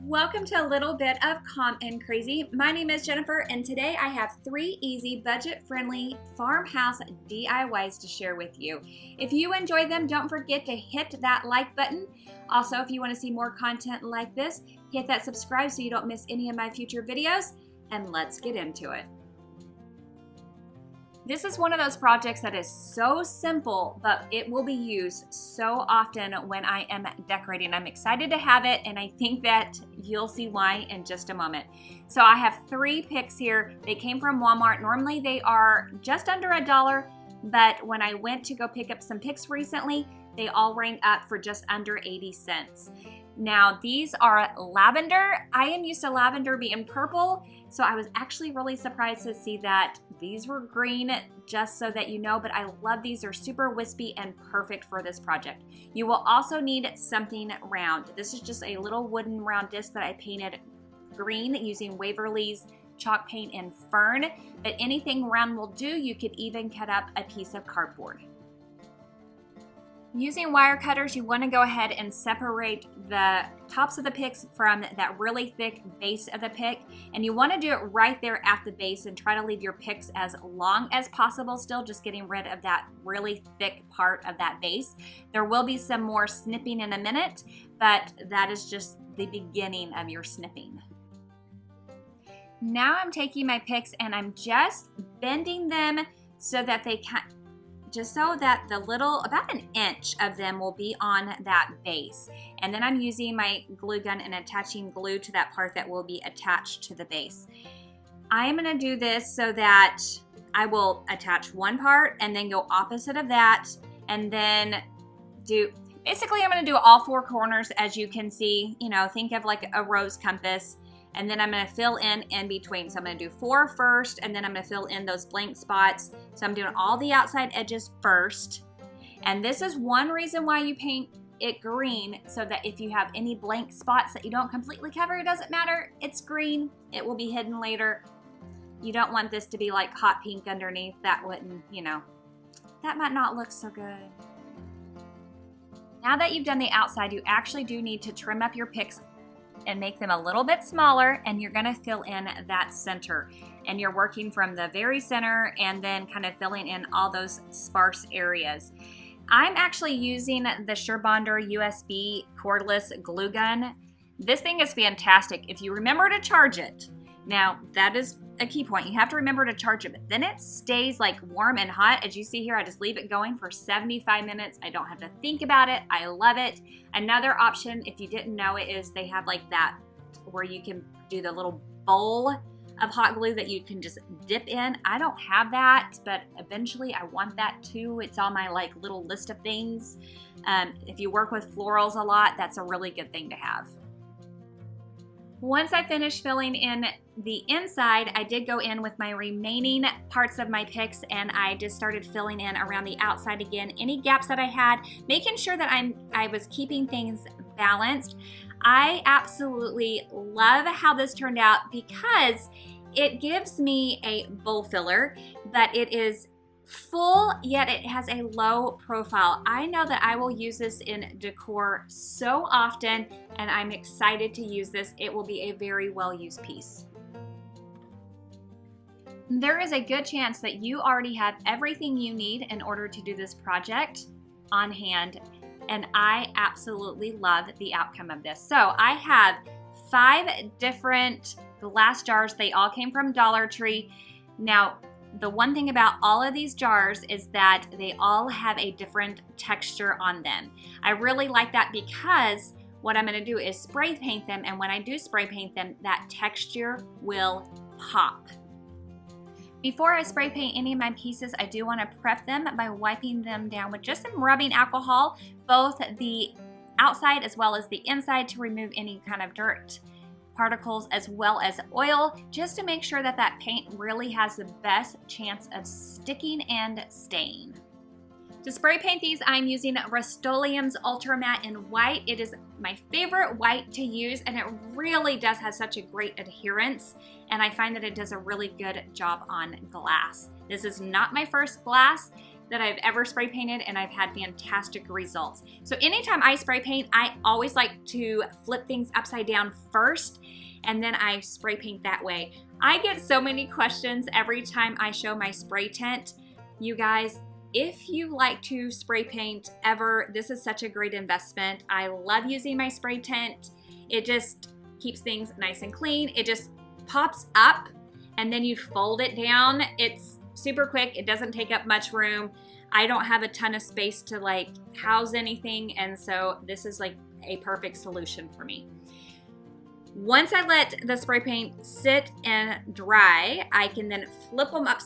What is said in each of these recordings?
Welcome to a little bit of Calm and Crazy. My name is Jennifer, and today I have 3 easy, budget-friendly farmhouse DIYs to share with you. If you enjoy them, don't forget to hit that like button. Also, if you want to see more content like this, hit that subscribe so you don't miss any of my future videos, and let's get into it. This is one of those projects that is so simple, but it will be used so often when I am decorating. I'm excited to have it, and I think that you'll see why in just a moment. So I have 3 picks here. They came from Walmart. Normally they are just under $1, but when I went to go pick up some picks recently, they all rang up for just under 80 cents. Now these are lavender. I am used to lavender being purple, so I was actually really surprised to see that these were green, just so that you know, but I love these. They're super wispy and perfect for this project. You will also need something round. This is just a little wooden round disc that I painted green using Waverly's chalk paint and fern, but anything round will do. You could even cut up a piece of cardboard. Using wire cutters, you want to go ahead and separate the tops of the picks from that really thick base of the pick, and you want to do it right there at the base and try to leave your picks as long as possible, still just getting rid of that really thick part of that base. There will be some more snipping in a minute, but that is just the beginning of your snipping. Now I'm taking my picks and I'm just bending them so that they can, just so that the little, about 1 inch of them will be on that base. And then I'm using my glue gun and attaching glue to that part that will be attached to the base. I am gonna do this so that I will attach one part and then go opposite of that, and then basically I'm gonna do all 4 corners, as you can see. You know, think of like a rose compass. And then I'm gonna fill in between. So I'm gonna do 4 first, and then I'm gonna fill in those blank spots. So I'm doing all the outside edges first. And this is one reason why you paint it green, so that if you have any blank spots that you don't completely cover, it doesn't matter, it's green. It will be hidden later. You don't want this to be like hot pink underneath. That wouldn't, you know, that might not look so good. Now that you've done the outside, you actually do need to trim up your picks and make them a little bit smaller, and you're gonna fill in that center. And you're working from the very center and then kind of filling in all those sparse areas. I'm actually using the Surebonder USB cordless glue gun. This thing is fantastic if you remember to charge it. Now, that is a key point. You have to remember to charge it, but then it stays like warm and hot. As you see here, I just leave it going for 75 minutes. I don't have to think about it. I love it. Another option, if you didn't know it, is they have like that where you can do the little bowl of hot glue that you can just dip in. I don't have that, but eventually I want that too. It's on my like little list of things. If you work with florals a lot, that's a really good thing to have. Once I finished filling in the inside, I did go in with my remaining parts of my picks, and I just started filling in around the outside again, any gaps that I had, making sure that I was keeping things balanced. I absolutely love how this turned out because it gives me a bowl filler, but it is full, yet it has a low profile. I know that I will use this in decor so often, and I'm excited to use this. It will be a very well-used piece. There is a good chance that you already have everything you need in order to do this project on hand, and I absolutely love the outcome of this. So I have 5 different glass jars. They all came from Dollar Tree. Now, the one thing about all of these jars is that they all have a different texture on them. I really like that because what I'm gonna do is spray paint them, and when I do spray paint them, that texture will pop. Before I spray paint any of my pieces, I do wanna prep them by wiping them down with just some rubbing alcohol, both the outside as well as the inside, to remove any kind of dirt particles as well as oil, just to make sure that that paint really has the best chance of sticking and staying. To spray paint these, I'm using Rust-Oleum's Ultra Matte in white. It is my favorite white to use, and it really does have such a great adherence, and I find that it does a really good job on glass. This is not my first glass. that I've ever spray painted, and I've had fantastic results. So anytime I spray paint, I always like to flip things upside down first, and then I spray paint that way. I get so many questions every time I show my spray tent. You guys, if you like to spray paint ever, this is such a great investment. I love using my spray tent. It just keeps things nice and clean. It just pops up and then you fold it down. It's super quick. It doesn't take up much room. I don't have a ton of space to like house anything, and so this is like a perfect solution for me. Once I let the spray paint sit and dry, I can then flip them up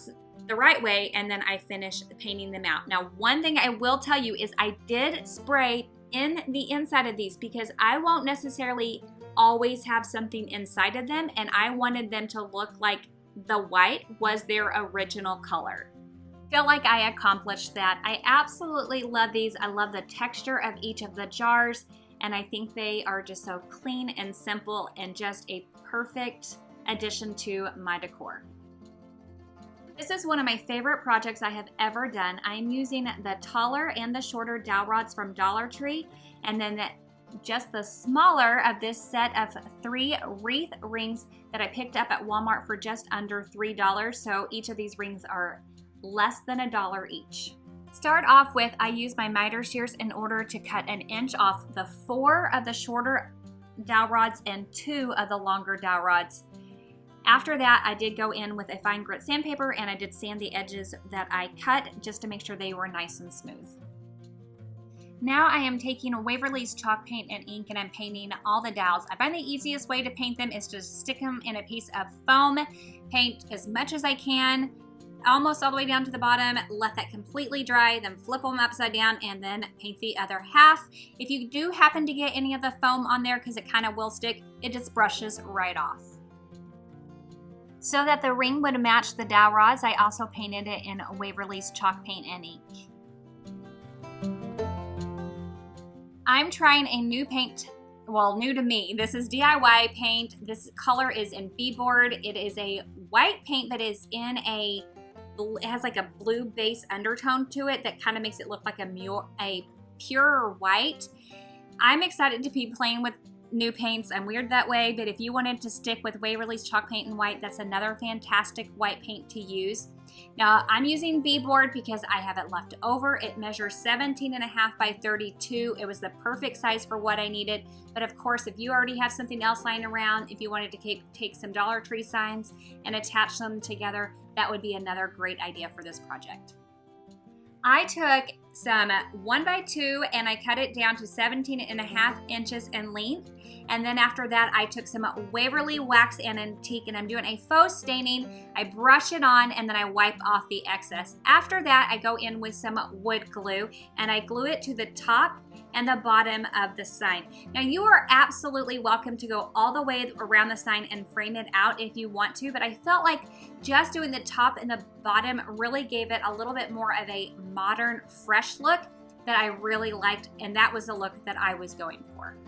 the right way, and then I finish painting them out. Now, one thing I will tell you is I did spray in the inside of these because I won't necessarily always have something inside of them, and I wanted them to look like the white was their original color. Feel like I accomplished that. I absolutely love these. I love the texture of each of the jars, and I think they are just so clean and simple and just a perfect addition to my decor. This is one of my favorite projects I have ever done. I'm using the taller and the shorter dowel rods from Dollar Tree, and then just the smaller of this set of 3 wreath rings that I picked up at Walmart for just under $3. So each of these rings are less than $1 each. Start off with, I use my miter shears in order to cut 1 inch off the 4 of the shorter dowel rods and 2 of the longer dowel rods. After that, I did go in with a fine grit sandpaper and I did sand the edges that I cut just to make sure they were nice and smooth. Now I am taking Waverly's chalk paint and ink and I'm painting all the dowels. I find the easiest way to paint them is to stick them in a piece of foam, paint as much as I can, almost all the way down to the bottom, let that completely dry, then flip them upside down and then paint the other half. If you do happen to get any of the foam on there, because it kind of will stick, it just brushes right off. So that the ring would match the dowel rods, I also painted it in Waverly's chalk paint and ink. I'm trying a new paint, well, new to me. This is DIY paint. This color is in beadboard. It is a white paint, but is in it has like a blue base undertone to it that kind of makes it look like a pure white. I'm excited to be playing with new paints. I'm weird that way, but if you wanted to stick with Waverly's chalk paint and white, that's another fantastic white paint to use. Now I'm using beadboard because I have it left over. It measures 17.5 by 32. It was the perfect size for what I needed. But of course, if you already have something else lying around, if you wanted to take some Dollar Tree signs and attach them together, that would be another great idea for this project. I took some 1x2 and I cut it down to 17.5 inches in length. And then after that, I took some Waverly Wax and Antique and I'm doing a faux staining. I brush it on and then I wipe off the excess. After that, I go in with some wood glue and I glue it to the top and the bottom of the sign. Now you are absolutely welcome to go all the way around the sign and frame it out if you want to, but I felt like just doing the top and the bottom really gave it a little bit more of a modern, fresh look that I really liked, and that was the look that I was going for.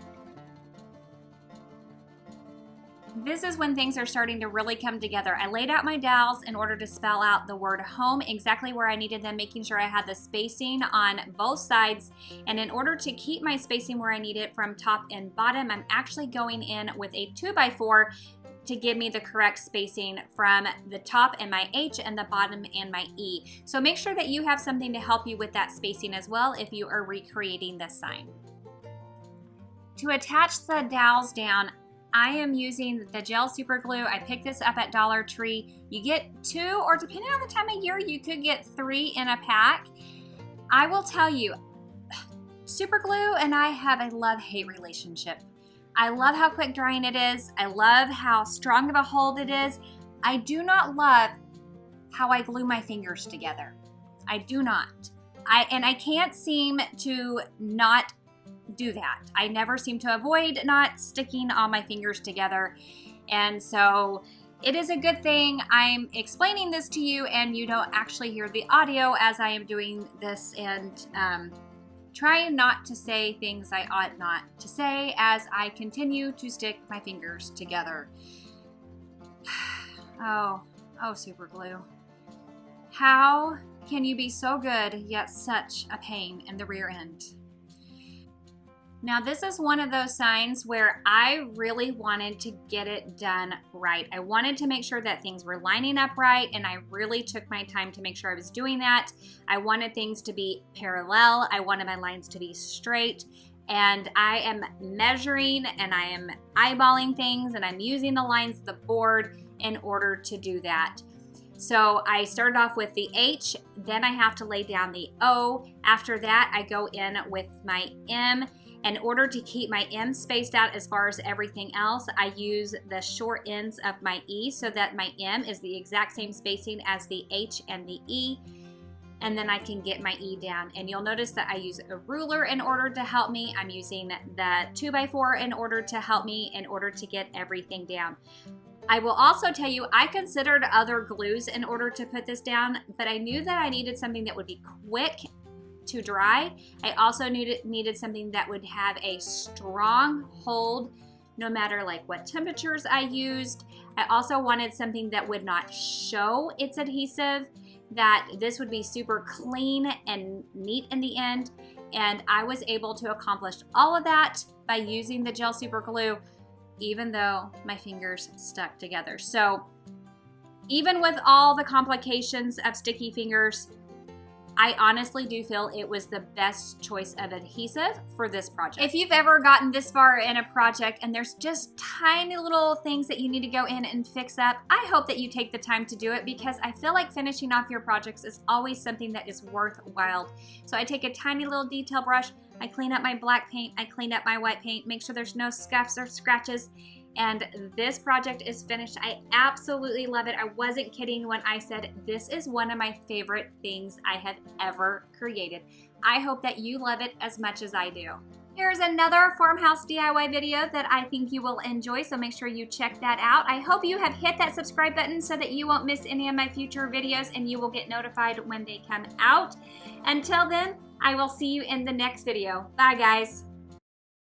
This is when things are starting to really come together. I laid out my dowels in order to spell out the word home exactly where I needed them, making sure I had the spacing on both sides. And in order to keep my spacing where I need it from top and bottom, I'm actually going in with a 2x4 to give me the correct spacing from the top and my H and the bottom and my E. So make sure that you have something to help you with that spacing as well if you are recreating this sign. To attach the dowels down, I am using the gel super glue. I picked this up at Dollar Tree. You get 2, or depending on the time of year, you could get 3 in a pack. I will tell you, super glue and I have a love-hate relationship. I love how quick drying it is. I love how strong of a hold it is. I do not love how I glue my fingers together. I do not. I can't seem to not do that. I never seem to avoid not sticking all my fingers together. And so it is a good thing I'm explaining this to you and you don't actually hear the audio as I am doing this and trying not to say things I ought not to say as I continue to stick my fingers together. Oh, super glue. How can you be so good yet such a pain in the rear end? Now this is one of those signs where I really wanted to get it done right. I wanted to make sure that things were lining up right, and I really took my time to make sure I was doing that. I wanted things to be parallel. I wanted my lines to be straight, and I am measuring and I am eyeballing things, and I'm using the lines of the board in order to do that. So I started off with the H, then I have to lay down the O. After that, I go in with my M. In order to keep my M spaced out as far as everything else, I use the short ends of my E so that my M is the exact same spacing as the H and the E, and then I can get my E down. And you'll notice that I use a ruler in order to help me. I'm using the 2x4 in order to help me in order to get everything down. I will also tell you, I considered other glues in order to put this down, but I knew that I needed something that would be quick to dry. I also needed something that would have a strong hold no matter like what temperatures I used. I also wanted something that would not show its adhesive, that this would be super clean and neat in the end. And I was able to accomplish all of that by using the gel super glue, even though my fingers stuck together. So even with all the complications of sticky fingers, I honestly do feel it was the best choice of adhesive for this project. If you've ever gotten this far in a project and there's just tiny little things that you need to go in and fix up, I hope that you take the time to do it, because I feel like finishing off your projects is always something that is worthwhile. So I take a tiny little detail brush, I clean up my black paint, I clean up my white paint, make sure there's no scuffs or scratches, and this project is finished. I absolutely love it. I wasn't kidding when I said this is one of my favorite things I have ever created. I hope that you love it as much as I do. Here's another farmhouse DIY video that I think you will enjoy, so make sure you check that out. I hope you have hit that subscribe button so that you won't miss any of my future videos and you will get notified when they come out. Until then, I will see you in the next video. Bye guys.